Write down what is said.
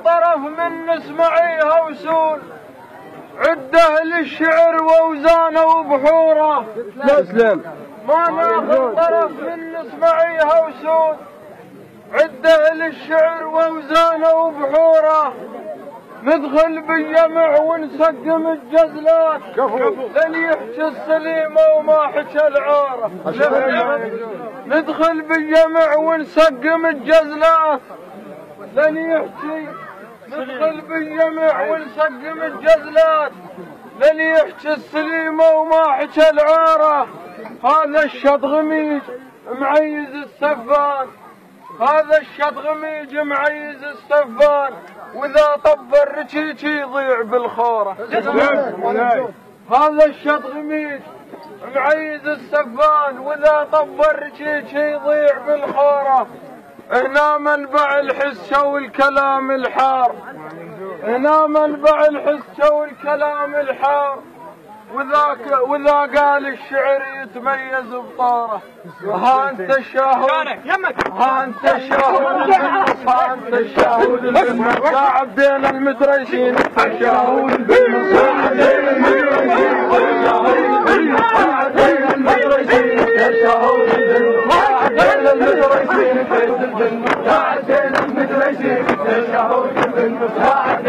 طرف من نسمعيها وسول عده للشعر ووزانه وبحوره. تسلم. ما ناخذ طرف من نسمعيها وسول عده للشعر ووزانه وبحوره. ندخل بالجمع ونسقم الجزلات لن يحكي السليمه وما حكى العاره. ندخل بالجمع ونسقم الجزلات لن يحكي. ندخل بالجمع ونسقم الجزلات لن يحكي السليمه وما حكى العاره. هذا الشطغميج معيز السفان. هذا الشطغميج معيز السفان واذا طب الرشيش يضيع بالخوره. هذا الشطغميج معيز السفان واذا طب الرشيش يضيع بالخوره. هنا منبع الحسه والكلام الحار. هنا منبع الحسه والكلام الحار. وذا قال الشعر يتميز بطاره. ها انت الشاهد ها انت الشاهد ها انت الشاهد المساعد بين المدرسين. الشاهد بالمساعد بين المدرسين. الشاهد بين المدرسين. الشاهد بين المدرسين. الشاهد بين المدرسين. الشاهد بالمساعد